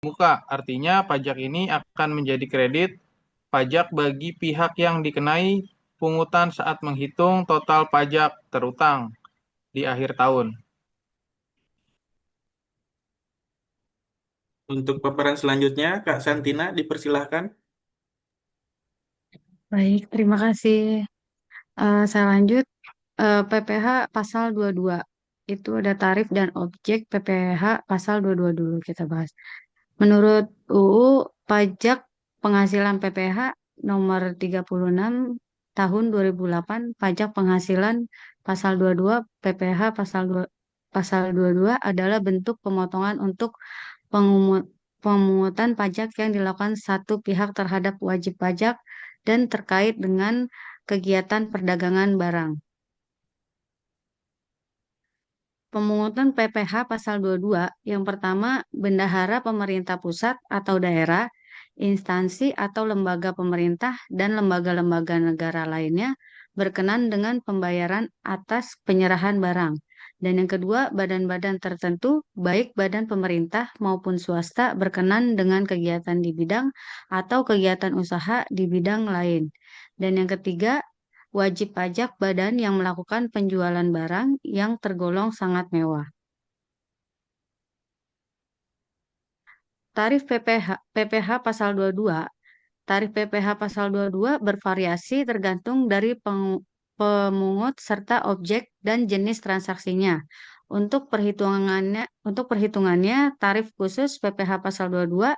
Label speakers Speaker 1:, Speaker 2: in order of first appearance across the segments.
Speaker 1: muka. Artinya pajak ini akan menjadi kredit pajak bagi pihak yang dikenai pungutan saat menghitung total pajak terutang di akhir tahun.
Speaker 2: Untuk paparan selanjutnya, Kak Santina dipersilahkan.
Speaker 3: Baik, terima kasih. Saya lanjut. PPh pasal 22. Itu ada tarif dan objek PPh pasal 22 dulu kita bahas. Menurut UU Pajak Penghasilan PPh nomor 36 tahun 2008, pajak penghasilan pasal 22 PPh pasal 22 adalah bentuk pemotongan untuk pemungutan pajak yang dilakukan satu pihak terhadap wajib pajak dan terkait dengan kegiatan perdagangan barang. Pemungutan PPh pasal 22 yang pertama, bendahara pemerintah pusat atau daerah, instansi atau lembaga pemerintah dan lembaga-lembaga negara lainnya berkenan dengan pembayaran atas penyerahan barang. Dan yang kedua, badan-badan tertentu, baik badan pemerintah maupun swasta berkenan dengan kegiatan di bidang atau kegiatan usaha di bidang lain. Dan yang ketiga, wajib pajak badan yang melakukan penjualan barang yang tergolong sangat mewah. Tarif PPh pasal 22. Tarif PPh pasal 22 bervariasi tergantung dari pemungut serta objek dan jenis transaksinya. Untuk perhitungannya tarif khusus PPh pasal 22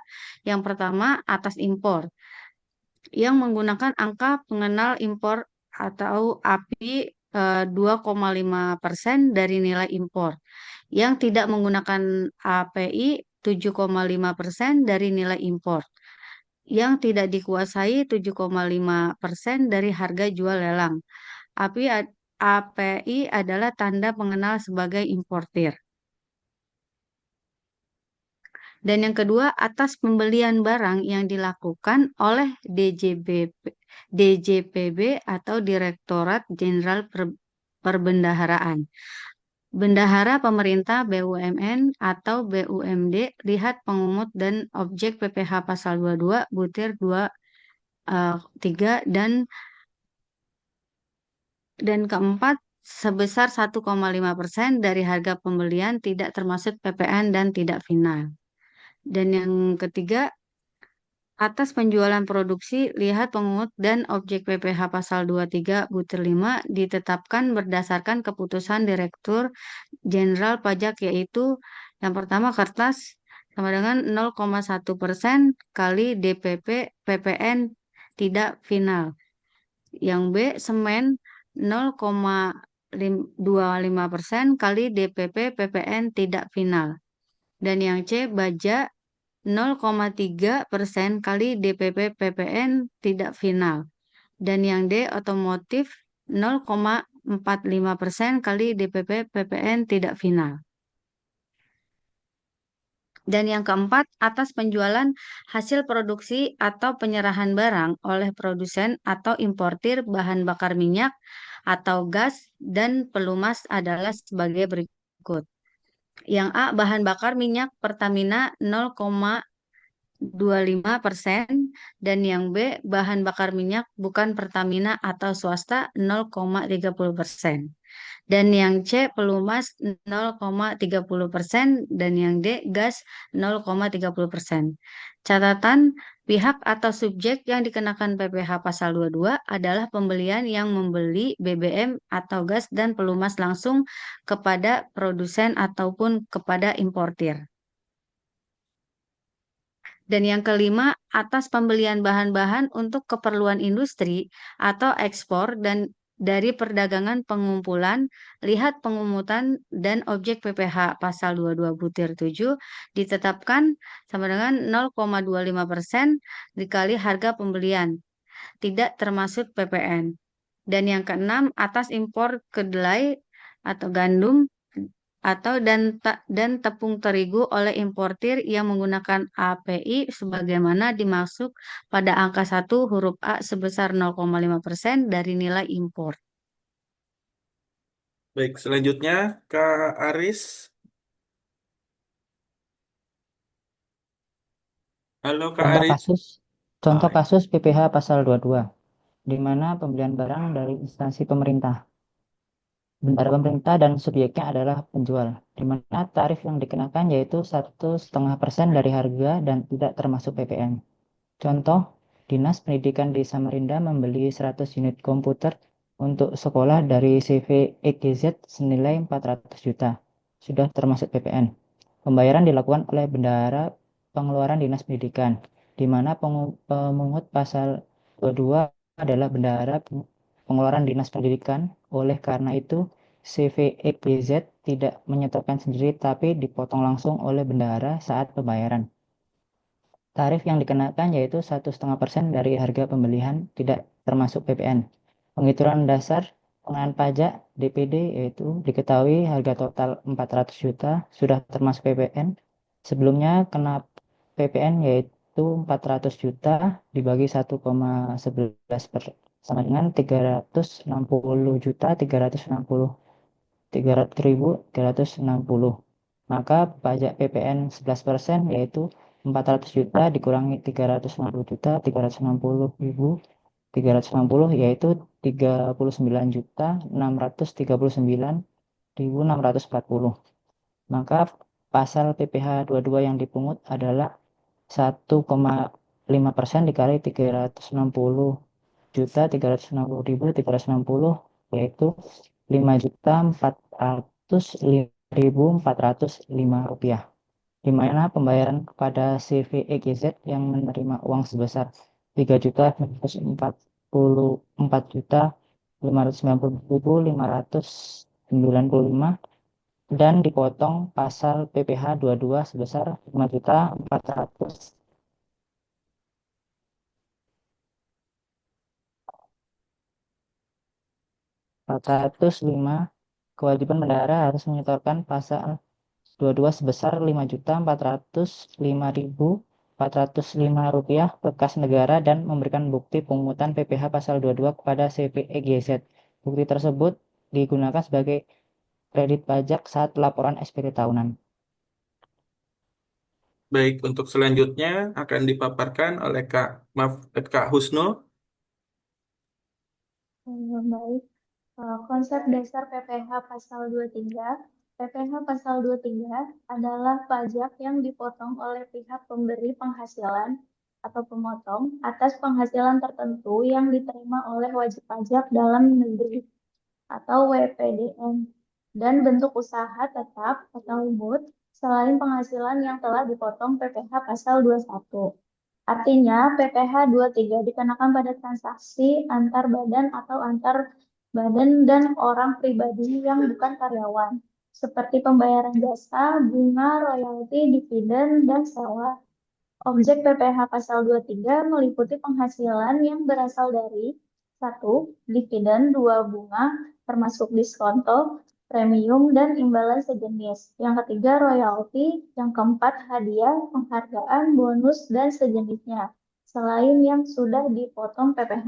Speaker 3: yang pertama atas impor yang menggunakan angka pengenal impor atau API 2,5% dari nilai impor yang tidak menggunakan API 7,5% dari nilai impor yang tidak dikuasai 7,5% dari harga jual lelang. API adalah tanda pengenal sebagai importir. Dan yang kedua, atas pembelian barang yang dilakukan oleh DJPB atau Direktorat Jenderal Perbendaharaan. Bendahara pemerintah BUMN atau BUMD, lihat pengungut dan objek PPh pasal 22 butir 2 3 dan keempat sebesar 1,5% dari harga pembelian tidak termasuk PPN dan tidak final. Dan yang ketiga, atas penjualan produksi, lihat pengungut dan objek PPh pasal 23 butir 5 ditetapkan berdasarkan keputusan Direktur Jenderal Pajak, yaitu yang pertama kertas sama dengan 0,1% kali DPP PPN tidak final. Yang B, semen 0,25% kali DPP PPN tidak final. Dan yang C, baja 0,3% kali DPP PPN tidak final. Dan yang D, otomotif 0,45% kali DPP PPN tidak final. Dan yang keempat, atas penjualan hasil produksi atau penyerahan barang oleh produsen atau importir bahan bakar minyak atau gas dan pelumas adalah sebagai berikut. Yang A, bahan bakar minyak Pertamina 0,25% dan yang B, bahan bakar minyak bukan Pertamina atau swasta 0,30%. Dan yang C, pelumas 0,30% dan yang D, gas 0,30%. Catatan, pihak atau subjek yang dikenakan PPh pasal 22 adalah pembelian yang membeli BBM atau gas dan pelumas langsung kepada produsen ataupun kepada importir. Dan yang kelima, atas pembelian bahan-bahan untuk keperluan industri atau ekspor dan dari perdagangan pengumpulan, lihat pengumutan dan objek PPh pasal 22 butir 7 ditetapkan sama dengan 0,25% dikali harga pembelian, tidak termasuk PPN. Dan yang keenam, atas impor kedelai atau gandum atau dan tepung terigu oleh importir yang menggunakan API sebagaimana dimaksud pada angka 1 huruf A sebesar 0,5% dari nilai impor.
Speaker 2: Baik, selanjutnya Kak Aris. Halo Kak
Speaker 4: Contoh
Speaker 2: Aris.
Speaker 4: kasus
Speaker 2: Oh,
Speaker 4: contoh kasus PPh pasal 22, di mana pembelian barang dari instansi pemerintah. Bendara pemerintah dan subjeknya adalah penjual, di mana tarif yang dikenakan yaitu 1,5% dari harga dan tidak termasuk PPN. Contoh, Dinas Pendidikan di Samarinda membeli 100 unit komputer untuk sekolah dari CV EGZ senilai 400 juta. Sudah termasuk PPN. Pembayaran dilakukan oleh bendahara pengeluaran Dinas Pendidikan, di mana pemungut pasal 22 adalah bendahara pengeluaran Dinas Pendidikan. Oleh karena itu, CV EGZ tidak menyetorkan sendiri tapi dipotong langsung oleh bendahara saat pembayaran. Tarif yang dikenakan yaitu 1,5% dari harga pembelian, tidak termasuk PPN. Penghitungan dasar pengenaan pajak DPD yaitu diketahui harga total 400 juta sudah termasuk PPN. Sebelumnya kena PPN yaitu 400 juta dibagi 1,11 sama dengan 360 juta 360. Maka pajak PPN 11% yaitu 400 juta dikurangi 360 juta 360 yaitu 39.639.640. Maka pasal PPh 22 yang dipungut adalah 1,5% dikali 360 juta 360.360 yaitu 5.405.405 rupiah, di mana pembayaran kepada CVEGZ yang menerima uang sebesar 3.444.590.595 dan dipotong pasal PPh 22 sebesar 5.405. Kewajiban bendahara harus menyetorkan pasal 22 sebesar 5.405.405 rupiah ke kas negara dan memberikan bukti pungutan PPh pasal 22 kepada CVEGZ. Bukti tersebut digunakan sebagai kredit pajak saat laporan SPT tahunan.
Speaker 2: baik, untuk selanjutnya akan dipaparkan oleh Kak Husnul.
Speaker 5: Baik. Konsep dasar PPh pasal 23. PPh pasal 23 adalah pajak yang dipotong oleh pihak pemberi penghasilan atau pemotong atas penghasilan tertentu yang diterima oleh wajib pajak dalam negeri atau WPDN dan bentuk usaha tetap atau BUT selain penghasilan yang telah dipotong PPh pasal 21. Artinya, PPh 23 dikenakan pada transaksi antar badan atau antar badan dan orang pribadi yang bukan karyawan, seperti pembayaran jasa, bunga, royalti, dividen, dan sewa. Objek PPh pasal 23 meliputi penghasilan yang berasal dari 1. Dividen, 2. Bunga, termasuk diskonto, premium, dan imbalan sejenis. Yang ketiga, royalti. Yang keempat, hadiah, penghargaan, bonus, dan sejenisnya, selain yang sudah dipotong PPh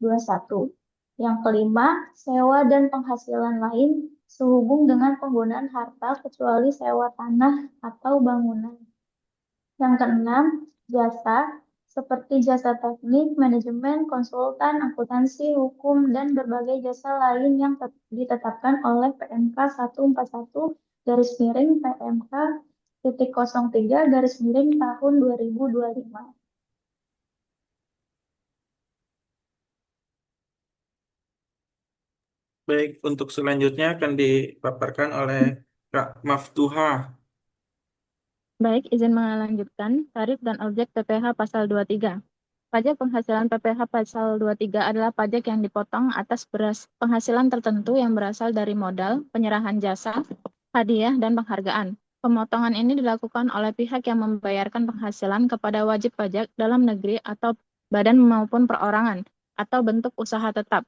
Speaker 5: 21. Yang kelima, sewa dan penghasilan lain sehubung dengan penggunaan harta kecuali sewa tanah atau bangunan. Yang keenam, jasa, seperti jasa teknik, manajemen, konsultan, akuntansi, hukum, dan berbagai jasa lain yang ditetapkan oleh PMK 141 PMK 03 tahun 2025.
Speaker 2: Baik, untuk selanjutnya akan dipaparkan oleh Kak Maftuha.
Speaker 6: Baik, izin melanjutkan. Tarif dan objek PPh pasal 23. Pajak penghasilan PPh pasal 23 adalah pajak yang dipotong atas penghasilan tertentu yang berasal dari modal, penyerahan jasa, hadiah, dan penghargaan. Pemotongan ini dilakukan oleh pihak yang membayarkan penghasilan kepada wajib pajak dalam negeri atau badan maupun perorangan, atau bentuk usaha tetap.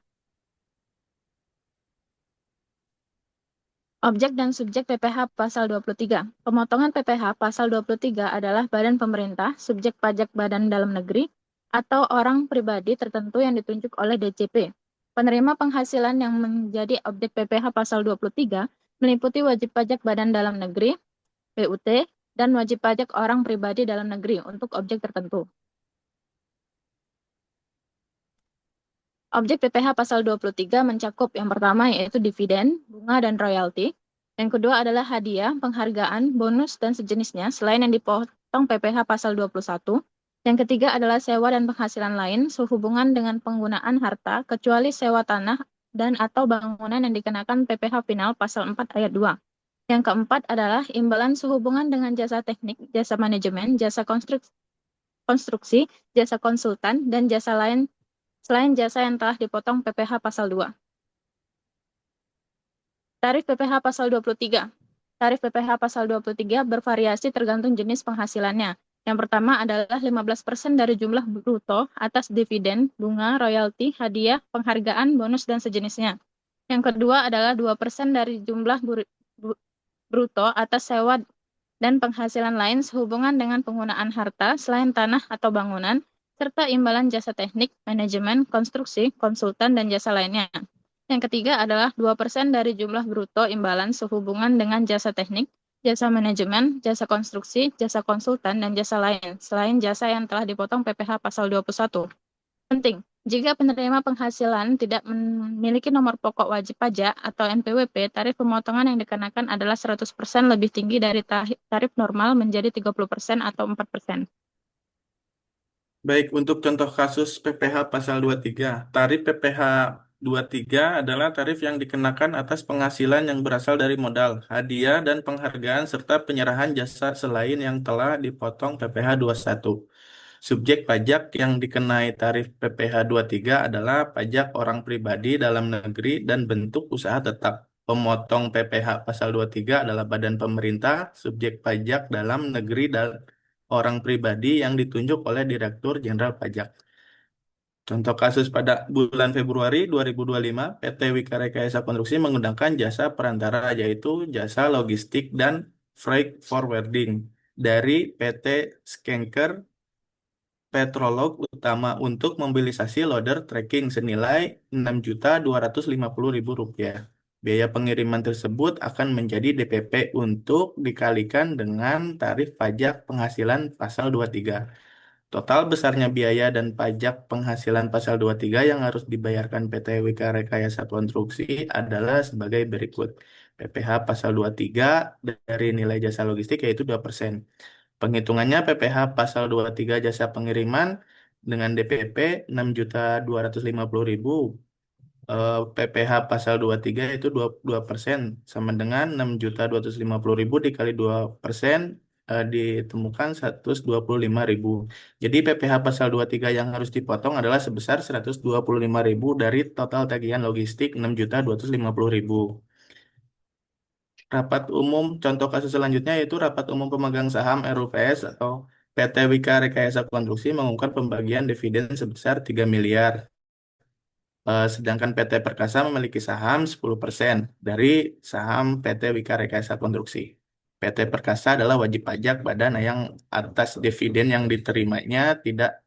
Speaker 6: Objek dan subjek PPh pasal 23. Pemotongan PPh pasal 23 adalah badan pemerintah, subjek pajak badan dalam negeri, atau orang pribadi tertentu yang ditunjuk oleh DJP. Penerima penghasilan yang menjadi objek PPh pasal 23 meliputi wajib pajak badan dalam negeri, PUT, dan wajib pajak orang pribadi dalam negeri untuk objek tertentu. Objek PPh pasal 23 mencakup yang pertama yaitu dividen, bunga, dan royalti. Yang kedua adalah hadiah, penghargaan, bonus, dan sejenisnya selain yang dipotong PPh pasal 21. Yang ketiga adalah sewa dan penghasilan lain sehubungan dengan penggunaan harta kecuali sewa tanah dan atau bangunan yang dikenakan PPh final pasal 4 ayat 2. Yang keempat adalah imbalan sehubungan dengan jasa teknik, jasa manajemen, jasa konstruksi, jasa konsultan, dan jasa lain selain jasa yang telah dipotong PPh pasal 2. Tarif PPh pasal 23. Tarif PPh pasal 23 bervariasi tergantung jenis penghasilannya. Yang pertama adalah 15% dari jumlah bruto atas dividen, bunga, royalti, hadiah, penghargaan, bonus, dan sejenisnya. Yang kedua adalah 2% dari jumlah bruto atas sewa dan penghasilan lain sehubungan dengan penggunaan harta selain tanah atau bangunan, serta imbalan jasa teknik, manajemen, konstruksi, konsultan, dan jasa lainnya. Yang ketiga adalah 2% dari jumlah bruto imbalan sehubungan dengan jasa teknik, jasa manajemen, jasa konstruksi, jasa konsultan, dan jasa lain, selain jasa yang telah dipotong PPh pasal 21. Penting, jika penerima penghasilan tidak memiliki nomor pokok wajib pajak atau NPWP, tarif pemotongan yang dikenakan adalah 100% lebih tinggi dari tarif normal menjadi 30% atau 4%.
Speaker 2: Baik, untuk contoh kasus PPh pasal 23, tarif PPh 23 adalah tarif yang dikenakan atas penghasilan yang berasal dari modal, hadiah, dan penghargaan serta penyerahan jasa selain yang telah dipotong PPh 21. Subjek pajak yang dikenai tarif PPh 23 adalah pajak orang pribadi dalam negeri dan bentuk usaha tetap. Pemotong PPh pasal 23 adalah badan pemerintah, subjek pajak dalam negeri dan orang pribadi yang ditunjuk oleh Direktur Jenderal Pajak. Contoh kasus pada bulan Februari 2025, PT Wika Rekayasa Konstruksi menggunakan jasa perantara yaitu jasa logistik dan freight forwarding dari PT Schenker Petrolog Utama untuk mobilisasi loader tracking senilai Rp6.250.000. Biaya pengiriman tersebut akan menjadi DPP untuk dikalikan dengan tarif pajak penghasilan pasal 23. Total besarnya biaya dan pajak penghasilan pasal 23 yang harus dibayarkan PT Wika Rekayasa Konstruksi adalah sebagai berikut. PPh pasal 23 dari nilai jasa logistik yaitu 2%. Penghitungannya PPh pasal 23 jasa pengiriman dengan DPP 6.250.000. PPh pasal 23 itu 2% sama dengan 6.250.000 dikali 2% ditemukan 125.000. Jadi PPh pasal 23 yang harus dipotong adalah sebesar 125.000 dari total tagihan logistik 6.250.000. Rapat umum, contoh kasus selanjutnya yaitu rapat umum pemegang saham RUPS atau PT Wika Rekayasa Konstruksi mengumumkan pembagian dividen sebesar 3 miliar. Sedangkan PT Perkasa memiliki saham 10% dari saham PT Wika Rekayasa Konstruksi. PT Perkasa adalah wajib pajak badan yang atas dividen yang diterimanya tidak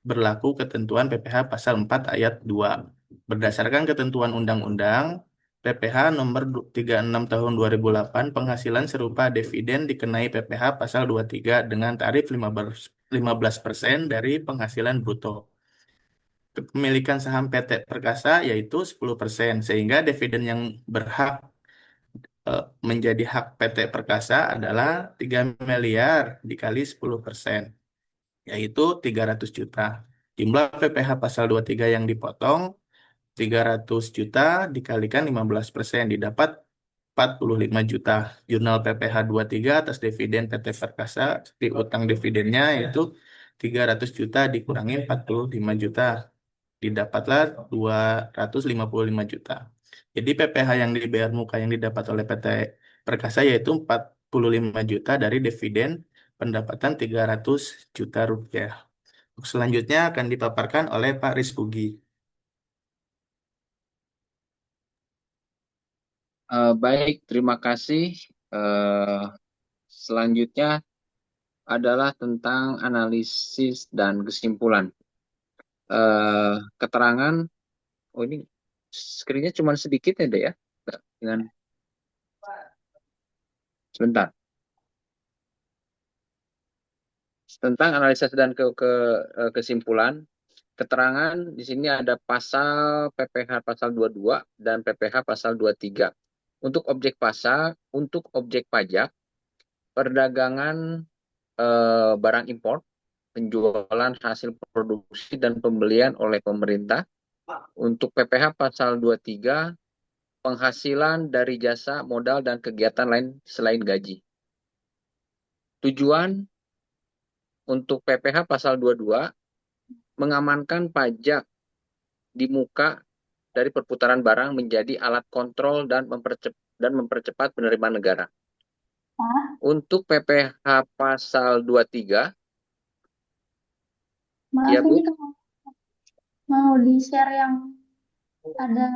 Speaker 2: berlaku ketentuan PPh pasal 4 ayat 2. Berdasarkan ketentuan Undang-Undang PPh nomor 36 tahun 2008, penghasilan serupa dividen dikenai PPh pasal 23 dengan tarif 15% dari penghasilan bruto. Kepemilikan saham PT Perkasa yaitu 10%, sehingga dividen yang berhak menjadi hak PT Perkasa adalah 3 miliar dikali 10%, yaitu 300 juta. Jumlah PPh pasal 23 yang dipotong 300 juta dikalikan 15% didapat 45 juta. Jurnal PPh 23 atas dividen PT Perkasa di utang dividennya yaitu 300 juta dikurangi 45 juta. Didapatlah 255 juta. Jadi PPh yang dibayar muka yang didapat oleh PT Perkasa yaitu 45 juta dari dividen pendapatan 300 juta rupiah. Selanjutnya akan dipaparkan oleh Pak Rizpugi.
Speaker 7: Baik, terima kasih. Selanjutnya adalah tentang analisis dan kesimpulan. Keterangan, oh ini screen-nya cuma sedikit ya, Dek, ya? Nggak, dengan, sebentar. Baik, keterangan analisis dan kesimpulan. Keterangan, oh ini screen-nya cuma sedikit ya, Dek, ya? Nggak, dengan, sebentar. tentang analisis dan kesimpulan. Keterangan di sini ada pasal PPH pasal 22 dan PPH pasal 23. Untuk objek pajak, perdagangan barang impor, penjualan hasil produksi dan pembelian oleh pemerintah. Untuk PPH pasal 23, penghasilan dari jasa, modal, dan kegiatan lain selain gaji. Tujuan untuk PPH pasal 22, mengamankan pajak di muka dari perputaran barang menjadi alat kontrol dan mempercepat penerimaan negara. Untuk PPH pasal 23,
Speaker 5: Maaf,
Speaker 7: ya Bu,
Speaker 5: ini kalau mau di-share yang ada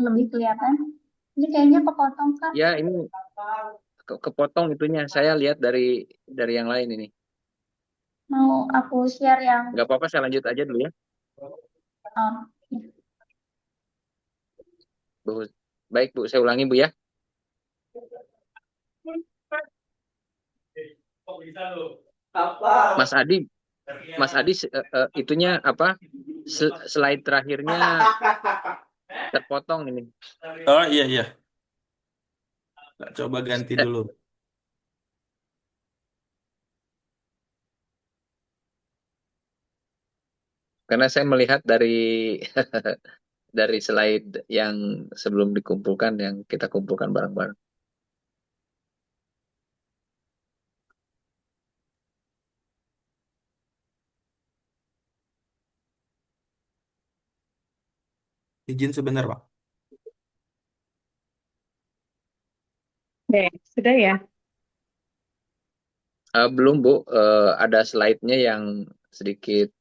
Speaker 5: lebih kelihatan. Ini kayaknya kepotong, Kak.
Speaker 7: ya ini kepotong itunya. Saya lihat dari yang lain ini.
Speaker 5: Mau aku share yang
Speaker 7: Nggak apa-apa, saya lanjut aja dulu ya. Bu. Baik Bu, saya ulangi Bu ya. Mas Adi itunya apa? Slide terakhirnya terpotong ini.
Speaker 2: Oh iya. Coba ganti dulu.
Speaker 7: Karena saya melihat dari dari slide yang sebelum dikumpulkan, yang kita kumpulkan bareng-bareng.
Speaker 2: Izin sebentar, Pak.
Speaker 8: Oke, sudah ya?
Speaker 7: Belum Bu, ada slide-nya yang sedikit.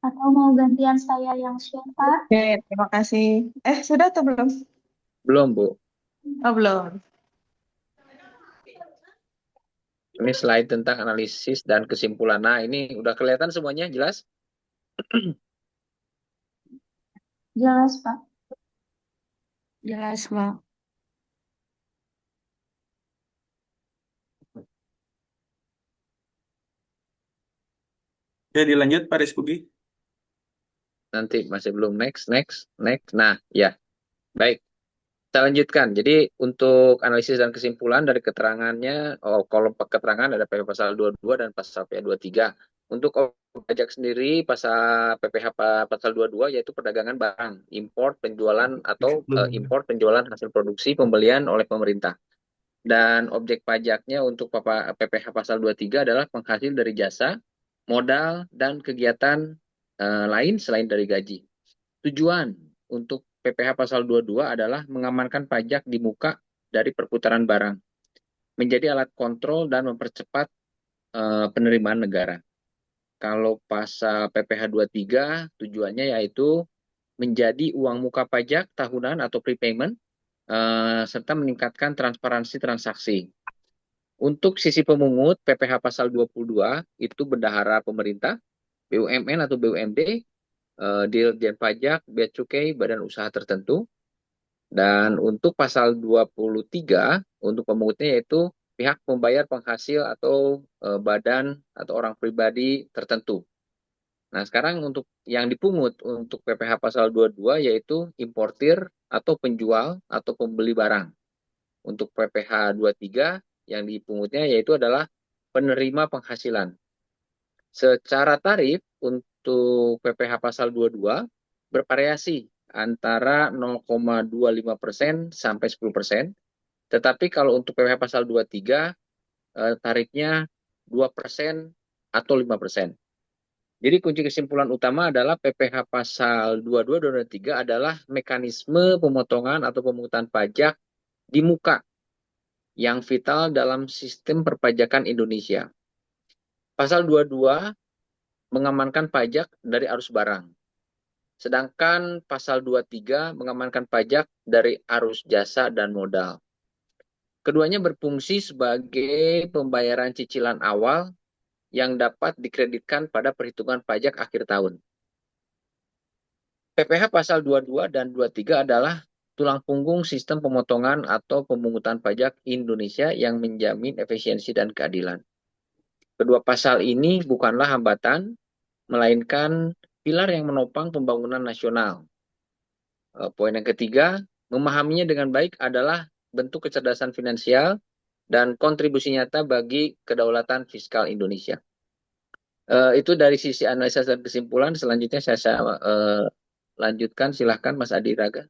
Speaker 5: atau mau gantian saya yang share, Pak?
Speaker 8: Oke, terima kasih. Sudah atau belum?
Speaker 7: Belum Bu.
Speaker 8: Oh, belum.
Speaker 7: Ini slide tentang analisis dan kesimpulan. Nah, ini udah kelihatan semuanya, jelas?
Speaker 5: Jelas, Pak.
Speaker 3: Jelas, Pak.
Speaker 2: Oke, dilanjut Pak Rizpugi.
Speaker 7: Nanti masih belum. Next. Nah, ya. Baik. Kita lanjutkan. Jadi, untuk analisis dan kesimpulan dari keterangannya, kolom keterangan ada PPH pasal 22 dan pasal PPH 23. Untuk pajak sendiri, pasal PPH pasal 22 yaitu perdagangan barang, impor, penjualan atau impor, penjualan hasil produksi, pembelian oleh pemerintah. Dan objek pajaknya untuk PPH pasal 23 adalah penghasil dari jasa, modal, dan kegiatan lain selain dari gaji. Tujuan untuk PPH pasal 22 adalah mengamankan pajak di muka dari perputaran barang, menjadi alat kontrol dan mempercepat penerimaan negara. Kalau pasal PPH 23 tujuannya yaitu menjadi uang muka pajak tahunan atau prepayment, serta meningkatkan transparansi transaksi. Untuk sisi pemungut, PPH pasal 22 itu bendahara pemerintah, BUMN atau BUMD, Dirjen Pajak, Bea Cukai, Badan Usaha Tertentu. Dan untuk pasal 23, untuk pemungutnya yaitu pihak pembayar penghasil atau badan atau orang pribadi tertentu. Nah, sekarang untuk yang dipungut untuk PPH pasal 22 yaitu importir atau penjual atau pembeli barang. Untuk PPH 23 yang dipungutnya yaitu adalah penerima penghasilan. Secara tarif untuk PPH pasal 22 bervariasi antara 0,25% sampai 10%. Tetapi kalau untuk PPH pasal 23 tarifnya 2% atau 5%. Jadi kunci kesimpulan utama adalah PPH pasal 22 dan 23 adalah mekanisme pemotongan atau pemungutan pajak di muka yang vital dalam sistem perpajakan Indonesia. Pasal 22 mengamankan pajak dari arus barang. Sedangkan pasal 23 mengamankan pajak dari arus jasa dan modal. Keduanya berfungsi sebagai pembayaran cicilan awal yang dapat dikreditkan pada perhitungan pajak akhir tahun. PPH pasal 22 dan 23 adalah tulang punggung sistem pemotongan atau pemungutan pajak Indonesia yang menjamin efisiensi dan keadilan. Kedua pasal ini bukanlah hambatan, melainkan pilar yang menopang pembangunan nasional. Poin yang ketiga, memahaminya dengan baik adalah bentuk kecerdasan finansial dan kontribusi nyata bagi kedaulatan fiskal Indonesia. Itu dari sisi analisa dan kesimpulan. Selanjutnya saya lanjutkan. Silahkan Mas Adi Raga.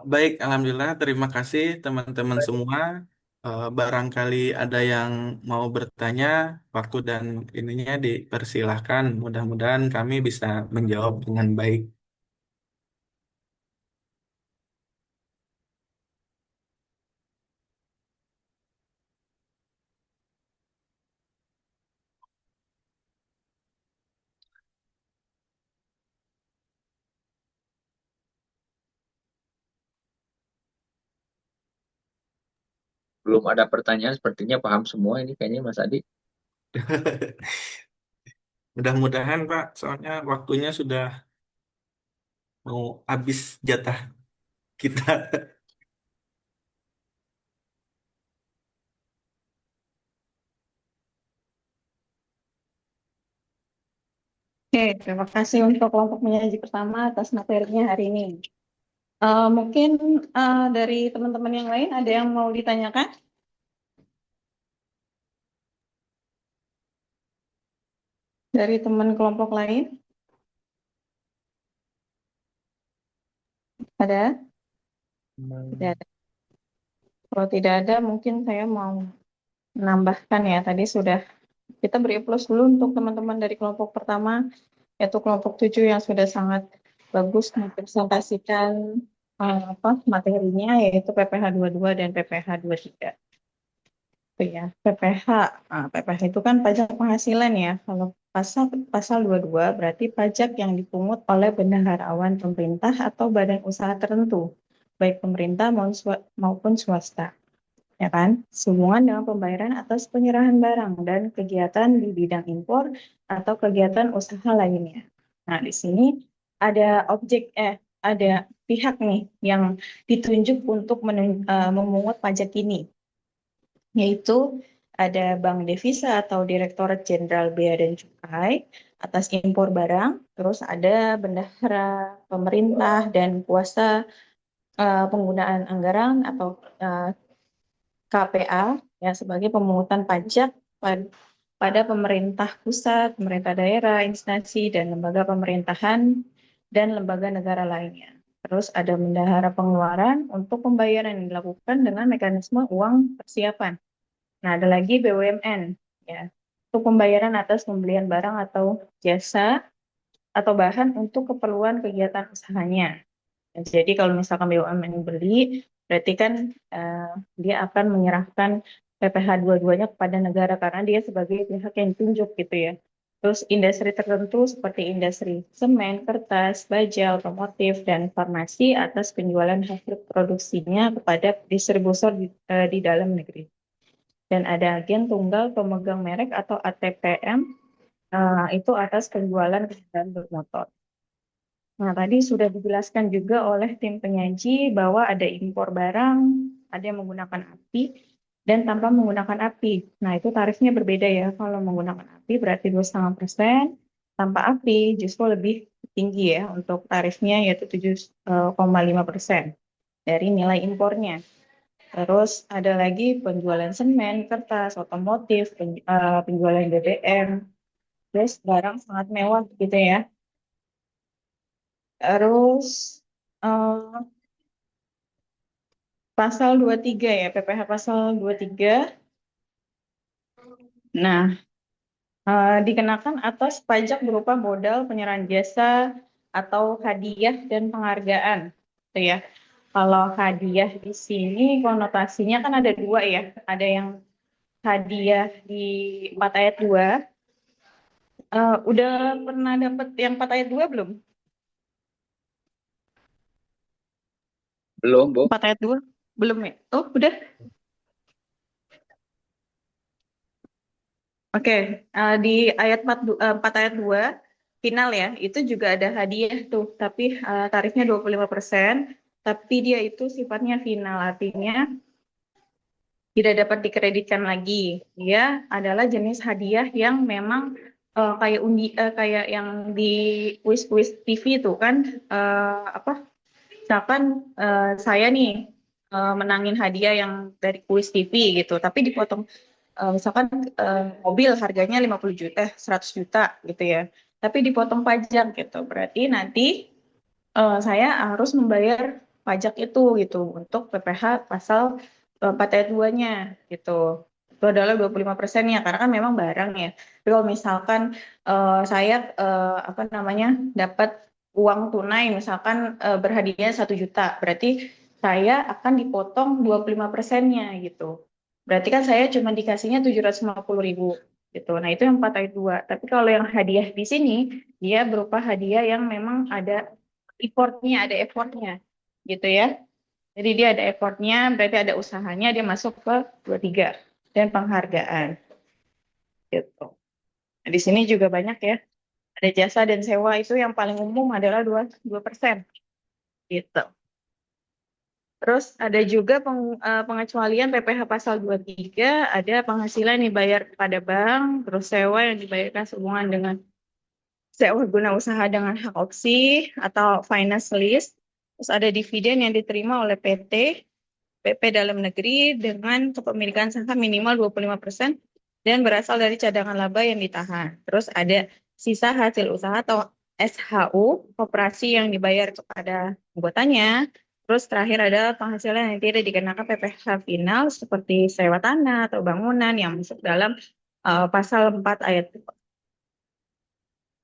Speaker 2: Baik, alhamdulillah. Terima kasih teman-teman semua. Barangkali ada yang mau bertanya, waktu dan ininya dipersilahkan. Mudah-mudahan kami bisa menjawab dengan baik.
Speaker 7: Belum ada pertanyaan, sepertinya paham semua ini kayaknya Mas Adi.
Speaker 2: Mudah-mudahan Pak, soalnya waktunya sudah mau habis jatah kita.
Speaker 8: Oke, terima kasih untuk kelompok menyaji pertama atas materinya hari ini. Mungkin dari teman-teman yang lain ada yang mau ditanyakan? Dari teman kelompok lain? Ada? Tidak ada. Kalau tidak ada, mungkin saya mau menambahkan ya. Tadi sudah kita beri plus dulu untuk teman-teman dari kelompok pertama, yaitu kelompok 7 yang sudah sangat bagus mempresentasikan materinya, yaitu PPH 22 dan PPH 23. Itu ya, PPH. PPH itu kan pajak penghasilan ya. Kalau pasal 22 berarti pajak yang dipungut oleh bendaharawan pemerintah atau badan usaha tertentu, baik pemerintah maupun swasta. Ya kan? Sehubungan dengan pembayaran atas penyerahan barang dan kegiatan di bidang impor atau kegiatan usaha lainnya. Nah, di sini ada ada pihak nih yang ditunjuk untuk memungut pajak ini, yaitu ada Bank Devisa atau Direktorat Jenderal Bea dan Cukai atas impor barang, terus ada bendahara pemerintah dan kuasa penggunaan anggaran atau KPA ya sebagai pemungutan pajak pada pemerintah pusat, pemerintah daerah, instansi dan lembaga pemerintahan dan lembaga negara lainnya. Terus ada bendahara pengeluaran untuk pembayaran yang dilakukan dengan mekanisme uang persiapan. Nah, ada lagi BUMN ya, untuk pembayaran atas pembelian barang atau jasa atau bahan untuk keperluan kegiatan usahanya. Jadi kalau misalkan BUMN beli, berarti kan dia akan menyerahkan PPH dua-duanya kepada negara karena dia sebagai pihak yang ditunjuk gitu ya. Terus industri tertentu seperti industri semen, kertas, baja, otomotif, dan farmasi atas penjualan hasil produksinya kepada distributor di dalam negeri. Dan ada agen tunggal pemegang merek atau ATPM, itu atas penjualan kendaraan bermotor. Nah, tadi sudah dijelaskan juga oleh tim penyaji bahwa ada impor barang, ada yang menggunakan api, dan tanpa menggunakan api. Nah, itu tarifnya berbeda ya. Kalau menggunakan api berarti 2,5%, tanpa api justru lebih tinggi ya untuk tarifnya yaitu 7,5% dari nilai impornya. Terus ada lagi penjualan semen, kertas, otomotif, penjualan BBM, terus barang sangat mewah gitu ya. Terus pasal 23 ya, PPH pasal 23. Nah, dikenakan atas pajak berupa modal penyerahan jasa atau hadiah dan penghargaan. Gitu ya. Kalau hadiah di sini konotasinya kan ada dua ya. Ada yang hadiah di 4 ayat 2. Udah pernah dapat yang 4 ayat 2 belum?
Speaker 7: Belum, Bu.
Speaker 8: 4 ayat 2? Belum ya? Oh, udah? Oke, di ayat 4 ayat 2 final ya, itu juga ada hadiah tuh, tapi tarifnya 25%. tapi dia itu sifatnya final, artinya tidak dapat dikreditkan lagi. Dia adalah jenis hadiah yang memang kayak yang di kuis-kuis TV itu kan, apa? Misalkan saya nih menangin hadiah yang dari kuis TV gitu, tapi dipotong misalkan mobil harganya 50 juta, 100 juta gitu ya. Tapi dipotong pajak gitu. Berarti nanti saya harus membayar pajak itu gitu untuk PPh pasal 4 ayat 2-nya gitu. Itu adalah 25%-nya karena kan memang barang ya. Tapi kalau misalkan saya apa namanya dapat uang tunai misalkan berhadiah 1 juta, berarti saya akan dipotong 25%-nya gitu. Berarti kan saya cuma dikasihnya 750.000 gitu. Nah, itu yang 4 ayat 2. Tapi kalau yang hadiah di sini dia berupa hadiah yang memang ada effortnya gitu ya. Jadi dia ada effortnya, berarti ada usahanya, dia masuk ke 23 dan penghargaan gitu. Nah, di sini juga banyak ya. Ada jasa dan sewa itu yang paling umum adalah 2% gitu. Terus ada juga pengecualian PPh pasal 23, ada penghasilan yang dibayar kepada bank, terus sewa yang dibayarkan sehubungan dengan sewa guna usaha dengan hak opsi atau finance lease. Terus ada dividen yang diterima oleh PT, PP dalam negeri dengan kepemilikan saham minimal 25% dan berasal dari cadangan laba yang ditahan. Terus ada sisa hasil usaha atau SHU, koperasi yang dibayar kepada anggotanya. Terus terakhir ada penghasilan yang tidak dikenakan PPh final seperti sewa tanah atau bangunan yang masuk dalam pasal 4 ayat 2.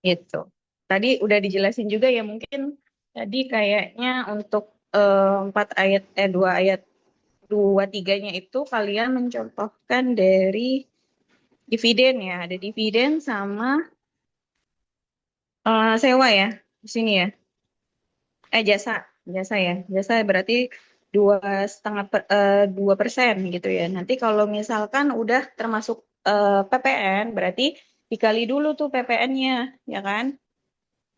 Speaker 8: Gitu. Tadi udah dijelasin juga ya, mungkin tadi kayaknya untuk 2 ayat 23-nya itu kalian mencontohkan dari dividen ya. Ada dividen sama sewa ya di sini ya. Jasa ya. Jasa berarti 2% gitu ya. Nanti kalau misalkan udah termasuk PPN berarti dikali dulu tuh PPN-nya ya kan.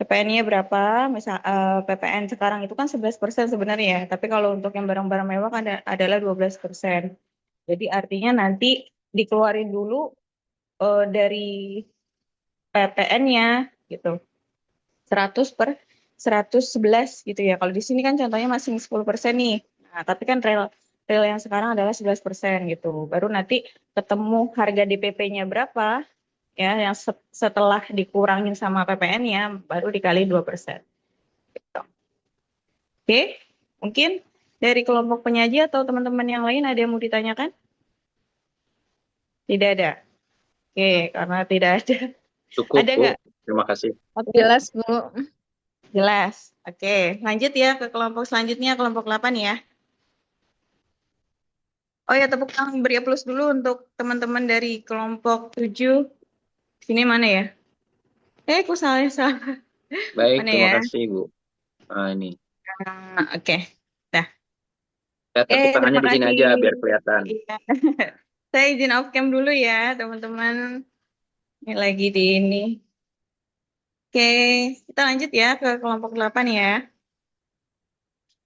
Speaker 8: PPN-nya berapa? Misal PPN sekarang itu kan 11% sebenarnya, tapi kalau untuk yang barang-barang mewah kan adalah 12%. Jadi artinya nanti dikeluarin dulu dari PPN-nya gitu. 100 per 111 gitu ya. Kalau di sini kan contohnya masih 10% nih. Nah, tapi kan real yang sekarang adalah 11% gitu. Baru nanti ketemu harga DPP-nya berapa ya yang setelah dikurangin sama PPN-nya baru dikali 2%. Gitu. Oke, mungkin dari kelompok penyaji atau teman-teman yang lain ada yang mau ditanyakan? Tidak ada. Oke, karena tidak ada.
Speaker 7: Cukup,
Speaker 8: Ada
Speaker 7: Bu.
Speaker 8: nggak?
Speaker 7: Terima kasih.
Speaker 6: Jelas, Bu.
Speaker 8: Jelas. Oke, lanjut ya ke kelompok selanjutnya, kelompok 8 ya. Oh ya, tepuk tangan beri aplaus dulu untuk teman-teman dari kelompok 7. Sini mana ya? Kok salah.
Speaker 7: Baik,
Speaker 8: Mana
Speaker 7: terima
Speaker 8: ya?
Speaker 7: kasih, Bu. Nah, ini.
Speaker 8: Oke. Dah.
Speaker 7: Ya, tepuk tangannya
Speaker 8: Terima
Speaker 7: di sini
Speaker 8: kasih.
Speaker 7: aja biar kelihatan.
Speaker 8: Iya. Saya izin off cam dulu ya, teman-teman. Ini lagi di ini. Oke, kita lanjut ya ke kelompok 8 ya.